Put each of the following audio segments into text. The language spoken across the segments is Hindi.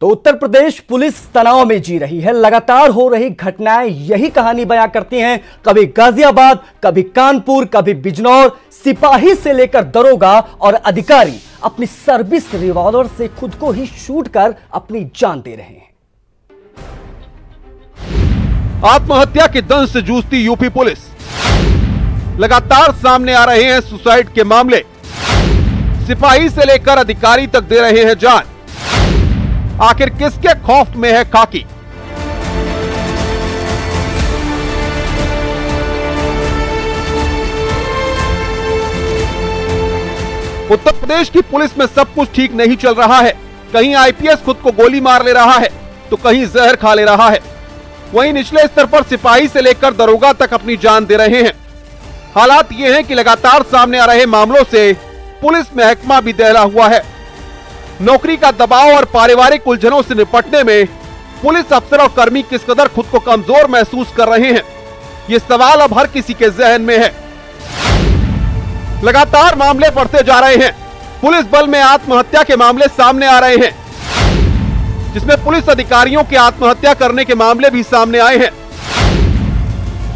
तो उत्तर प्रदेश पुलिस तनाव में जी रही है। लगातार हो रही घटनाएं यही कहानी बयां करती हैं। कभी गाजियाबाद, कभी कानपुर, कभी बिजनौर। सिपाही से लेकर दरोगा और अधिकारी अपनी सर्विस रिवॉल्वर से खुद को ही शूट कर अपनी जान दे रहे हैं। आत्महत्या के दंश से जूझती यूपी पुलिस। लगातार सामने आ रहे हैं सुसाइड के मामले। सिपाही से लेकर अधिकारी तक दे रहे हैं जान। आखिर किसके खौफ में है खाकी? उत्तर प्रदेश की पुलिस में सब कुछ ठीक नहीं चल रहा है। कहीं आईपीएस खुद को गोली मार ले रहा है तो कहीं जहर खा ले रहा है। वहीं निचले स्तर पर सिपाही से लेकर दरोगा तक अपनी जान दे रहे हैं। हालात ये हैं कि लगातार सामने आ रहे मामलों से पुलिस महकमा भी दहला हुआ है। नौकरी का दबाव और पारिवारिक उलझनों से निपटने में पुलिस अफसर और कर्मी किस कदर खुद को कमजोर महसूस कर रहे हैं, ये सवाल अब हर किसी के जहन में है। लगातार मामले बढ़ते जा रहे हैं। पुलिस बल में आत्महत्या के मामले सामने आ रहे हैं, जिसमें पुलिस अधिकारियों के आत्महत्या करने के मामले भी सामने आए हैं,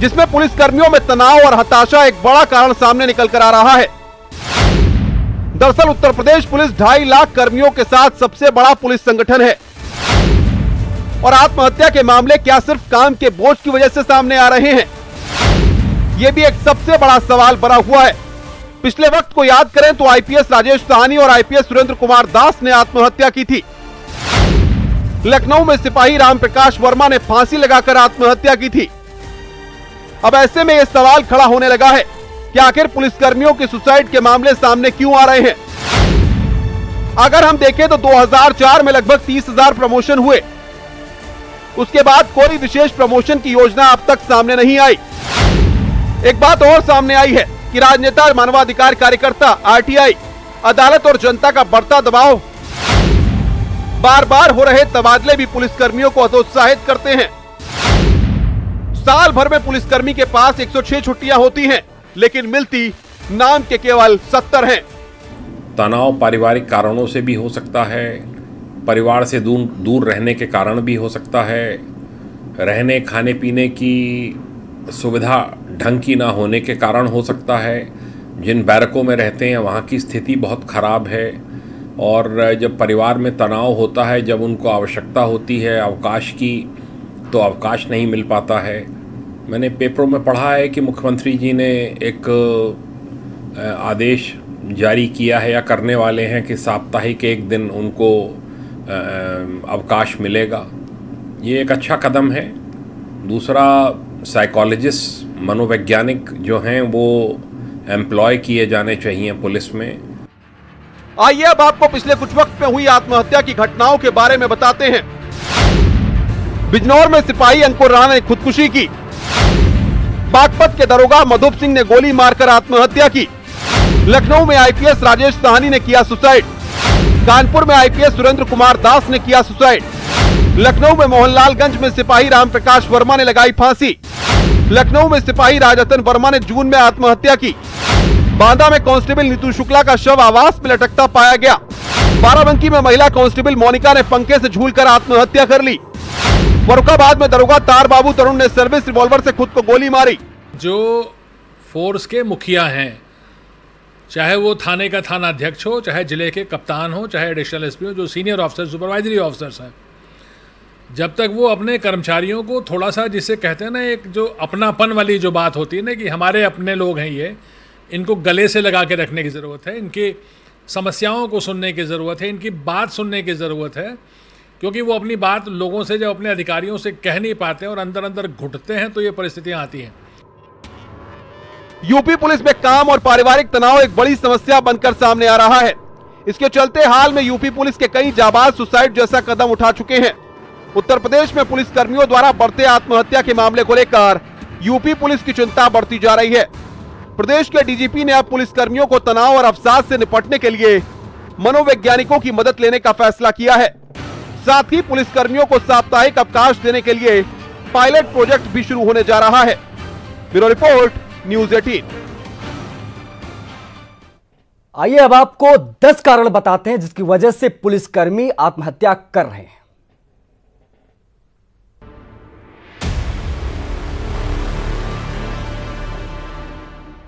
जिसमें पुलिस कर्मियों में तनाव और हताशा एक बड़ा कारण सामने निकल कर आ रहा है। दरअसल उत्तर प्रदेश पुलिस 2.5 लाख कर्मियों के साथ सबसे बड़ा पुलिस संगठन है और आत्महत्या के मामले क्या सिर्फ काम के बोझ की वजह से सामने आ रहे हैं, यह भी एक सबसे बड़ा सवाल बना हुआ है। पिछले वक्त को याद करें तो आईपीएस राजेश साहनी और आईपीएस सुरेंद्र कुमार दास ने आत्महत्या की थी। लखनऊ में सिपाही रामप्रकाश वर्मा ने फांसी लगाकर आत्महत्या की थी। अब ऐसे में यह सवाल खड़ा होने लगा है कि आखिर पुलिसकर्मियों के सुसाइड के मामले सामने क्यों आ रहे हैं। अगर हम देखें तो 2004 में लगभग 30,000 प्रमोशन हुए। उसके बाद कोई विशेष प्रमोशन की योजना अब तक सामने नहीं आई। एक बात और सामने आई है कि राजनेता, मानवाधिकार कार्यकर्ता, आरटीआई, अदालत और जनता का बढ़ता दबाव, बार बार हो रहे तबादले भी पुलिसकर्मियों को हतोत्साहित करते हैं। साल भर में पुलिसकर्मी के पास 106 छुट्टियां होती हैं, लेकिन मिलती नाम के केवल 70 हैं। तनाव पारिवारिक कारणों से भी हो सकता है, परिवार से दूर रहने के कारण भी हो सकता है, रहने खाने पीने की सुविधा ढंग की ना होने के कारण हो सकता है। जिन बैरकों में रहते हैं वहाँ की स्थिति बहुत ख़राब है और जब परिवार में तनाव होता है, जब उनको आवश्यकता होती है अवकाश की, तो अवकाश नहीं मिल पाता है। मैंने पेपरों में पढ़ा है कि मुख्यमंत्री जी ने एक आदेश जारी किया है या करने वाले हैं कि साप्ताहिक एक दिन उनको अवकाश मिलेगा। ये एक अच्छा कदम है। दूसरा, साइकोलॉजिस्ट, मनोवैज्ञानिक जो हैं वो एम्प्लॉय किए जाने चाहिए पुलिस में। आइए अब आपको पिछले कुछ वक्त में हुई आत्महत्या की घटनाओं के बारे में बताते हैं। बिजनौर में सिपाही अंकुर राणा ने खुदकुशी की। बागपत के दरोगा मधुप सिंह ने गोली मारकर आत्महत्या की। लखनऊ में आईपीएस राजेश साहनी ने किया सुसाइड। कानपुर में आईपीएस सुरेंद्र कुमार दास ने किया सुसाइड। लखनऊ में मोहनलालगंज में सिपाही रामप्रकाश वर्मा ने लगाई फांसी। लखनऊ में सिपाही राजरतन वर्मा ने जून में आत्महत्या की। बांदा में कांस्टेबल नीतू शुक्ला का शव आवास में लटकता पाया गया। बाराबंकी में महिला कांस्टेबल मोनिका ने पंखे से झूलकर आत्महत्या कर ली। फर्रुखाबाद में दरोगा तार बाबू तरुण ने सर्विस रिवॉल्वर से खुद को गोली मारी। जो फोर्स के मुखिया हैं, चाहे वो थाने का थाना अध्यक्ष हो, चाहे जिले के कप्तान हो, चाहे एडिशनल एसपी हो, जो सीनियर ऑफिसर, सुपरवाइजरी ऑफिसर्स हैं, जब तक वो अपने कर्मचारियों को थोड़ा सा, जिसे कहते हैं ना, एक जो अपनापन वाली जो बात होती है ना कि हमारे अपने लोग हैं ये, इनको गले से लगा के रखने की ज़रूरत है। इनकी समस्याओं को सुनने की ज़रूरत है, इनकी बात सुनने की ज़रूरत है, क्योंकि वो अपनी बात लोगों से, जब अपने अधिकारियों से कह नहीं पाते और अंदर अंदर घुटते हैं तो ये परिस्थितियां आती हैं। यूपी पुलिस में काम और पारिवारिक तनाव एक बड़ी समस्या बनकर सामने आ रहा है। इसके चलते हाल में यूपी पुलिस के कई जाबाज सुसाइड जैसा कदम उठा चुके हैं। उत्तर प्रदेश में पुलिस कर्मियों द्वारा बढ़ते आत्महत्या के मामले को लेकर यूपी पुलिस की चिंता बढ़ती जा रही है। प्रदेश के डीजीपी ने अब पुलिस कर्मियों को तनाव और अवसाद से निपटने के लिए मनोवैज्ञानिकों की मदद लेने का फैसला किया है। साथ ही पुलिस कर्मियों को साप्ताहिक अवकाश देने के लिए पायलट प्रोजेक्ट भी शुरू होने जा रहा है। Bureau report, news 18। आइए अब आपको 10 कारण बताते हैं जिसकी वजह से पुलिसकर्मी आत्महत्या कर रहे हैं।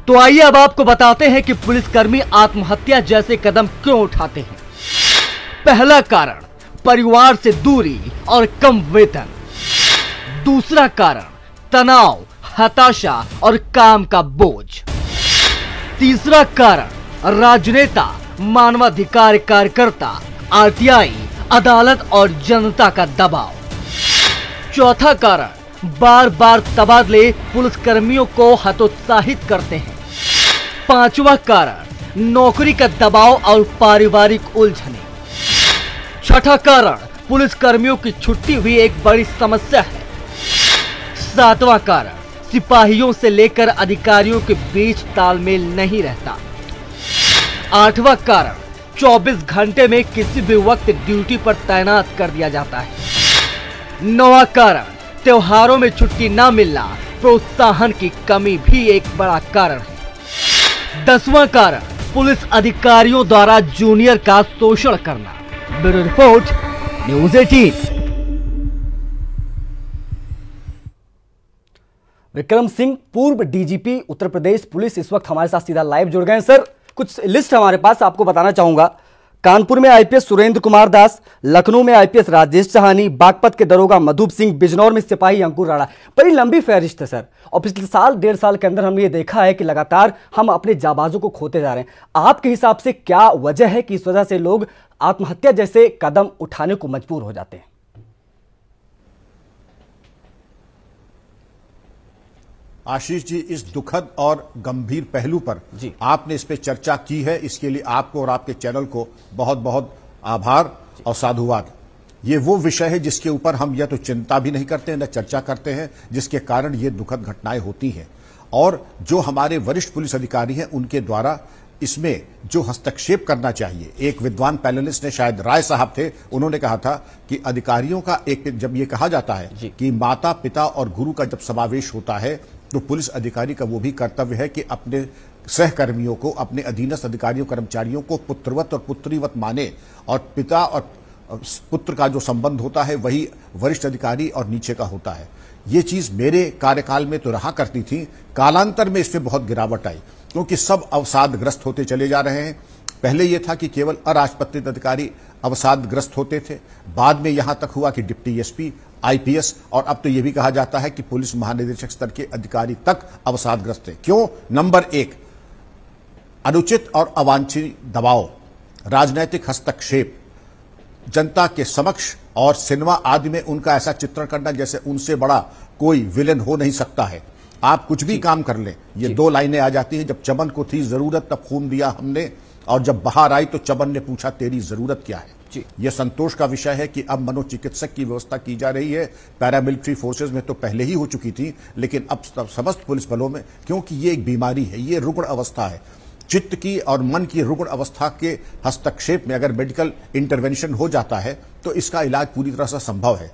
तो आइए अब आपको बताते हैं कि पुलिसकर्मी आत्महत्या जैसे कदम क्यों उठाते हैं। पहला कारण परिवार से दूरी और कम वेतन। दूसरा कारण तनाव, हताशा और काम का बोझ। तीसरा कारण राजनेता, मानवाधिकार कार्यकर्ता, आरटीआई, अदालत और जनता का दबाव। चौथा कारण बार बार तबादले पुलिसकर्मियों को हतोत्साहित करते हैं। पांचवा कारण नौकरी का दबाव और पारिवारिक उलझने। छठा कारण पुलिसकर्मियों की छुट्टी हुई एक बड़ी समस्या है। सातवां कारण सिपाहियों से लेकर अधिकारियों के बीच तालमेल नहीं रहता। आठवां कारण 24 घंटे में किसी भी वक्त ड्यूटी पर तैनात कर दिया जाता है। नौवां कारण त्योहारों में छुट्टी न मिलना, प्रोत्साहन की कमी भी एक बड़ा कारण है। 10वां कारण पुलिस अधिकारियों द्वारा जूनियर का शोषण करना। Bureau report, news 18। Vikram Singh, पूर्व डीजीपी उत्तर प्रदेश पुलिस, इस वक्त हमारे साथ सीधा लाइव जुड़ गए हैं। सर, कुछ लिस्ट हमारे पास आपको बताना चाहूंगा। कानपुर में आईपीएस सुरेंद्र कुमार दास, लखनऊ में आईपीएस राजेश सहानी, बागपत के दरोगा मधुप सिंह, बिजनौर में सिपाही अंकुर राणा। बड़ी लंबी फहरिस्त है सर, और पिछले साल 1.5 साल के अंदर हमने ये देखा है कि लगातार हम अपने जाबाजों को खोते जा रहे हैं। आपके हिसाब से क्या वजह है कि इस वजह से लोग आत्महत्या जैसे कदम उठाने को मजबूर हो जाते हैं? आशीष जी, इस दुखद और गंभीर पहलू पर आपने इस पे चर्चा की है, इसके लिए आपको और आपके चैनल को बहुत बहुत आभार और साधुवाद। ये वो विषय है जिसके ऊपर हम या तो चिंता भी नहीं करते हैं, न चर्चा करते हैं, जिसके कारण ये दुखद घटनाएं होती हैं। और जो हमारे वरिष्ठ पुलिस अधिकारी हैं, उनके द्वारा इसमें जो हस्तक्षेप करना चाहिए। एक विद्वान पैनलिस्ट ने, शायद राय साहब थे, उन्होंने कहा था कि अधिकारियों का एक, जब ये कहा जाता है कि माता पिता और गुरु का जब समावेश होता है, तो पुलिस अधिकारी का वो भी कर्तव्य है कि अपने सहकर्मियों को, अपने अधीनस्थ अधिकारियों कर्मचारियों को पुत्रवत और पुत्रीवत माने, और पिता और पुत्र का जो संबंध होता है वही वरिष्ठ अधिकारी और नीचे का होता है। ये चीज मेरे कार्यकाल में तो रहा करती थी, कालांतर में इसमें बहुत गिरावट आई, क्योंकि सब अवसादग्रस्त होते चले जा रहे हैं। पहले यह था कि केवल अराजपत्रित अधिकारी अवसादग्रस्त होते थे, बाद में यहां तक हुआ कि डिप्टी एसपी, आईपीएस, और अब तो यह भी कहा जाता है कि पुलिस महानिदेशक स्तर के अधिकारी तक अवसादग्रस्त है। क्यों? नंबर 1, अनुचित और अवांछित दबाव, राजनैतिक हस्तक्षेप, जनता के समक्ष और सिनेमा आदि में उनका ऐसा चित्रण करना जैसे उनसे बड़ा कोई विलेन हो नहीं सकता है। आप कुछ भी काम कर लें, ये 2 लाइनें आ जाती हैं, जब चमन को थी जरूरत तब खून दिया हमने, और जब बाहर आई तो चमन ने पूछा तेरी जरूरत क्या है। यह संतोष का विषय है कि अब मनोचिकित्सक की व्यवस्था की जा रही है। पैरामिलिट्री फोर्सेज में तो पहले ही हो चुकी थी, लेकिन अब समस्त पुलिस बलों में, क्योंकि ये एक बीमारी है, ये रुग्ण अवस्था है। चित्त की और मन की रुग्ण अवस्था के हस्तक्षेप में अगर मेडिकल इंटरवेंशन हो जाता है तो इसका इलाज पूरी तरह से संभव है।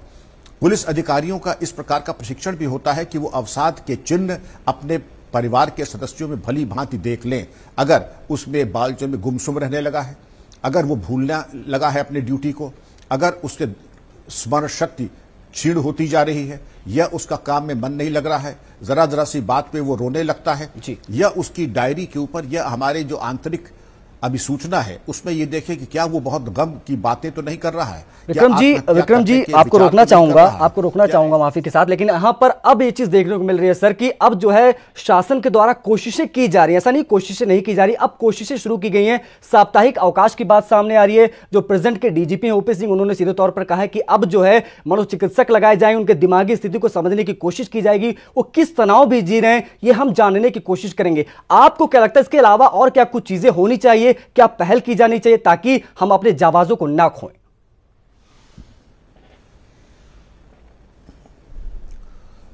पुलिस अधिकारियों का इस प्रकार का प्रशिक्षण भी होता है कि वो अवसाद के चिन्ह अपने परिवार के सदस्यों में भली भांति देख लें। अगर उसमें बालचन में गुमसुम रहने लगा है, अगर वो भूलने लगा है अपने ड्यूटी को, अगर उसके स्मरण शक्ति क्षीण होती जा रही है, या उसका काम में मन नहीं लग रहा है, जरा जरा सी बात पे वो रोने लगता है, या उसकी डायरी के ऊपर या हमारे जो आंतरिक अभिसूचना है उसमें ये देखें कि क्या वो बहुत गम की बातें तो नहीं कर रहा है। विक्रम जी आपको रोकना चाहूंगा माफी के साथ, लेकिन यहाँ पर अब ये चीज देखने को मिल रही है सर कि अब जो है शासन के द्वारा कोशिशें की जा रही है, ऐसा नहीं कोशिशें नहीं की जा रही, अब कोशिशें शुरू की गई हैं। साप्ताहिक अवकाश की बात सामने आ रही है। जो प्रेजेंट के डीजीपी हैं ओपी सिंह, उन्होंने सीधे तौर पर कहा है कि अब जो है मनोचिकित्सक लगाए जाएंगे, उनके दिमागी स्थिति को समझने की कोशिश की जाएगी, वो किस तनाव भी जी रहे हैं ये हम जानने की कोशिश करेंगे। आपको क्या लगता है इसके अलावा और क्या कुछ चीजें होनी चाहिए, क्या पहल की जानी चाहिए ताकि हम अपने जाबाजों को ना खोएं?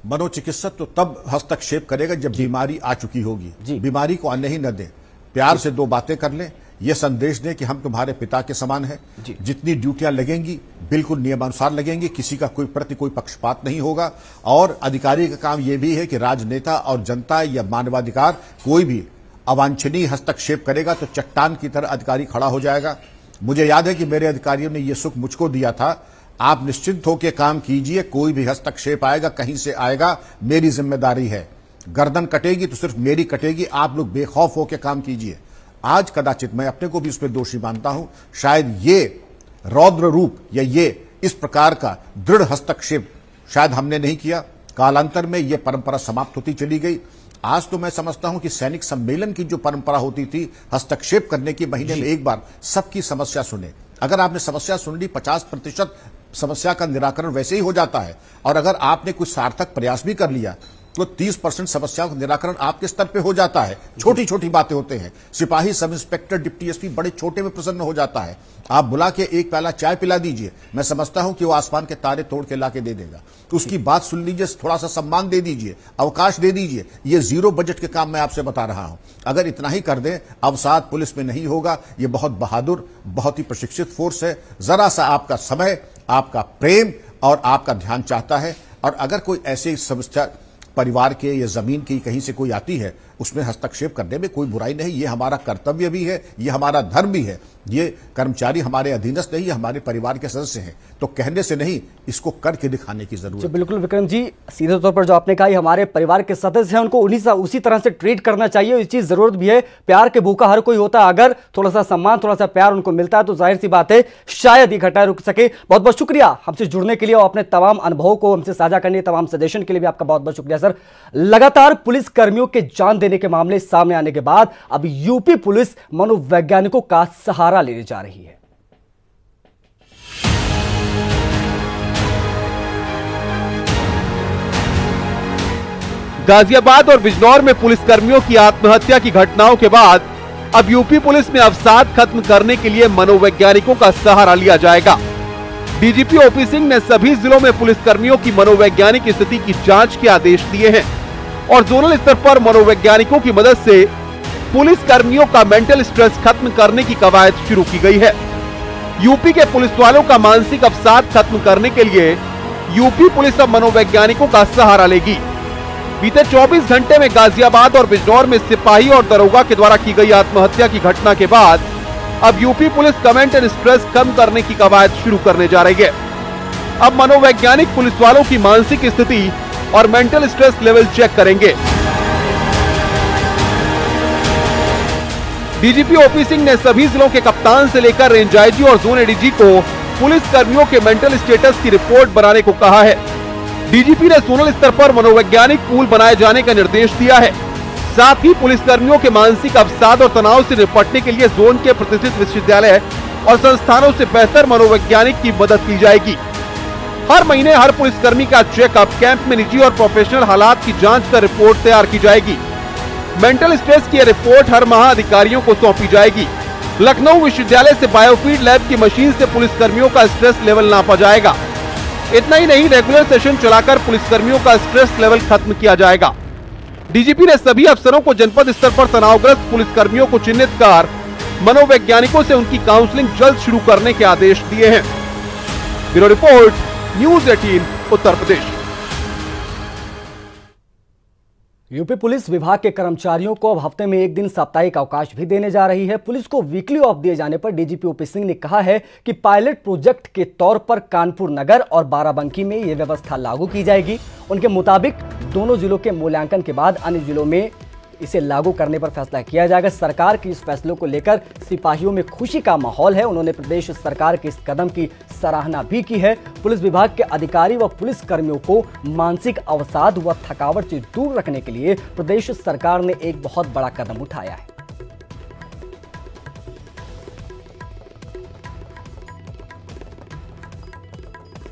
मनोचिकित्सक तो तब हस्तक्षेप करेगा जब बीमारी आ चुकी होगी। बीमारी को आने ही न दें, प्यार से 2 बातें कर लें, यह संदेश दें कि हम तुम्हारे पिता के समान हैं। जितनी ड्यूटियां लगेंगी बिल्कुल नियमानुसार लगेंगी, किसी का प्रति कोई पक्षपात नहीं होगा। और अधिकारी का काम यह भी है कि राजनेता और जनता या मानवाधिकार कोई भी अवांछनीय हस्तक्षेप करेगा तो चट्टान की तरह अधिकारी खड़ा हो जाएगा। मुझे याद है कि मेरे अधिकारियों ने यह सुख मुझको दिया था, आप निश्चिंत होकर काम कीजिए, कोई भी हस्तक्षेप आएगा, कहीं से आएगा, मेरी जिम्मेदारी है। गर्दन कटेगी तो सिर्फ मेरी कटेगी, आप लोग बेखौफ होकर काम कीजिए। आज कदाचित मैं अपने को भी उसमें दोषी मानता हूं, शायद ये रौद्र रूप या ये इस प्रकार का दृढ़ हस्तक्षेप शायद हमने नहीं किया। कालांतर में ये परंपरा समाप्त होती चली गई। आज तो मैं समझता हूं कि सैनिक सम्मेलन की जो परंपरा होती थी, हस्तक्षेप करने की, महीने में एक बार सबकी समस्या सुने। अगर आपने समस्या सुन ली, 50% समस्या का निराकरण वैसे ही हो जाता है। और अगर आपने कुछ सार्थक प्रयास भी कर लिया तो 30% समस्याओं का निराकरण आपके स्तर पे हो जाता है। छोटी छोटी बातें होते हैं। सिपाही, सब इंस्पेक्टर, डिप्टी एसपी बड़े छोटे में प्रसन्न हो जाता है। आप बुला के एक प्याला चाय पिला दीजिए, मैं समझता हूं कि वो आसमान के तारे तोड़ के ला के दे देगा। उसकी बात सुन लीजिए, थोड़ा सा सम्मान दे दीजिए, अवकाश दे दीजिए। ये जीरो बजट के काम मैं आपसे बता रहा हूं। अगर इतना ही कर दें, अवसाद पुलिस में नहीं होगा। ये बहुत बहादुर, बहुत ही प्रशिक्षित फोर्स है। जरा सा आपका समय, आपका प्रेम और आपका ध्यान चाहता है। और अगर कोई ऐसी समस्या परिवार के या जमीन की कहीं से कोई आती है, उसमें हस्तक्षेप करने में कोई बुराई नहीं। ये हमारा कर्तव्य भी है, ये हमारा धर्म भी है। ये कर्मचारी हमारे अधीनस्थ नहीं, हमारे परिवार के सदस्य हैं। तो कहने से नहीं, इसको करके दिखाने की जरूरत है। बिल्कुल विक्रम जी, सीधे तौर पर जो आपने कहा, हमारे परिवार के सदस्य हैं, उनको उसी तरह से ट्रीट करना चाहिए। इस चीज जरूरत भी है। प्यार के भूखा हर कोई होता है। अगर थोड़ा सा सम्मान, थोड़ा सा प्यार उनको मिलता है तो जाहिर सी बात है शायद ये घटना रुक सके। बहुत बहुत शुक्रिया हमसे जुड़ने के लिए और अपने तमाम अनुभवों को हमसे साझा करने, तमाम सजेशन के लिए भी आपका बहुत बहुत शुक्रिया सर। लगातार पुलिस कर्मियों के जान देने के मामले सामने आने के बाद अब यूपी पुलिस मनोवैज्ञानिकों का सहारा लेने जा रही है। गाजियाबाद और बिजनौर में पुलिसकर्मियों की आत्महत्या की घटनाओं के बाद अब यूपी पुलिस में अवसाद खत्म करने के लिए मनोवैज्ञानिकों का सहारा लिया जाएगा। डीजीपी ओपी सिंह ने सभी जिलों में पुलिसकर्मियों की मनोवैज्ञानिक स्थिति की जांच के आदेश दिए हैं और जोनल स्तर पर मनोवैज्ञानिकों की मदद से पुलिस कर्मियों का मेंटल स्ट्रेस खत्म करने की कवायद शुरू की गई है। यूपी के पुलिस वालों का मानसिक अवसाद खत्म करने के लिए यूपी पुलिस अब मनोवैज्ञानिकों का सहारा लेगी। बीते 24 घंटे में गाजियाबाद और बिजनौर में सिपाही और दरोगा के द्वारा की गई आत्महत्या की घटना के बाद अब यूपी पुलिस मेंटल स्ट्रेस कम करने की कवायद शुरू करने जा रही है। अब मनोवैज्ञानिक पुलिस वालों की मानसिक स्थिति और मेंटल स्ट्रेस लेवल चेक करेंगे। डीजीपी ओपी सिंह ने सभी जिलों के कप्तान से लेकर रेंज आईजी और जोन एडीजी को पुलिस कर्मियों के मेंटल स्टेटस की रिपोर्ट बनाने को कहा है। डीजीपी ने जोनल स्तर पर मनोवैज्ञानिक पूल बनाए जाने का निर्देश दिया है। साथ ही पुलिस कर्मियों के मानसिक अवसाद और तनाव से निपटने के लिए जोन के प्रतिष्ठित विश्वविद्यालय और संस्थानों से बेहतर मनोवैज्ञानिक की मदद ली जाएगी। हर महीने हर पुलिसकर्मी का चेकअप, कैंप में निजी और प्रोफेशनल हालात की जांच कर रिपोर्ट तैयार की जाएगी। मेंटल स्ट्रेस की रिपोर्ट हर माह अधिकारियों को सौंपी जाएगी। लखनऊ विश्वविद्यालय से बायोफीड लैब की मशीन से पुलिसकर्मियों का स्ट्रेस लेवल नापा जाएगा। इतना ही नहीं, रेगुलर सेशन चलाकर पुलिसकर्मियों का स्ट्रेस लेवल खत्म किया जाएगा। डीजीपी ने सभी अफसरों को जनपद स्तर पर तनावग्रस्त पुलिसकर्मियों को चिन्हित कर मनोवैज्ञानिकों से उनकी काउंसलिंग जल्द शुरू करने के आदेश दिए हैं। Bureau report, news 18 Uttar Pradesh. UP police विभाग के कर्मचारियों को अब हफ्ते में एक दिन साप्ताहिक अवकाश भी देने जा रही है। पुलिस को वीकली ऑफ दिए जाने पर डीजीपी ओपी सिंह ने कहा है कि पायलट प्रोजेक्ट के तौर पर कानपुर नगर और बाराबंकी में यह व्यवस्था लागू की जाएगी। उनके मुताबिक दोनों जिलों के मूल्यांकन के बाद अन्य जिलों में इसे लागू करने पर फैसला किया जाएगा। सरकार के इस फैसले को लेकर सिपाहियों में खुशी का माहौल है। उन्होंने प्रदेश सरकार के इस कदम की सराहना भी की है। पुलिस विभाग के अधिकारी व पुलिस कर्मियों को मानसिक अवसाद व थकावट से दूर रखने के लिए प्रदेश सरकार ने एक बहुत बड़ा कदम उठाया है।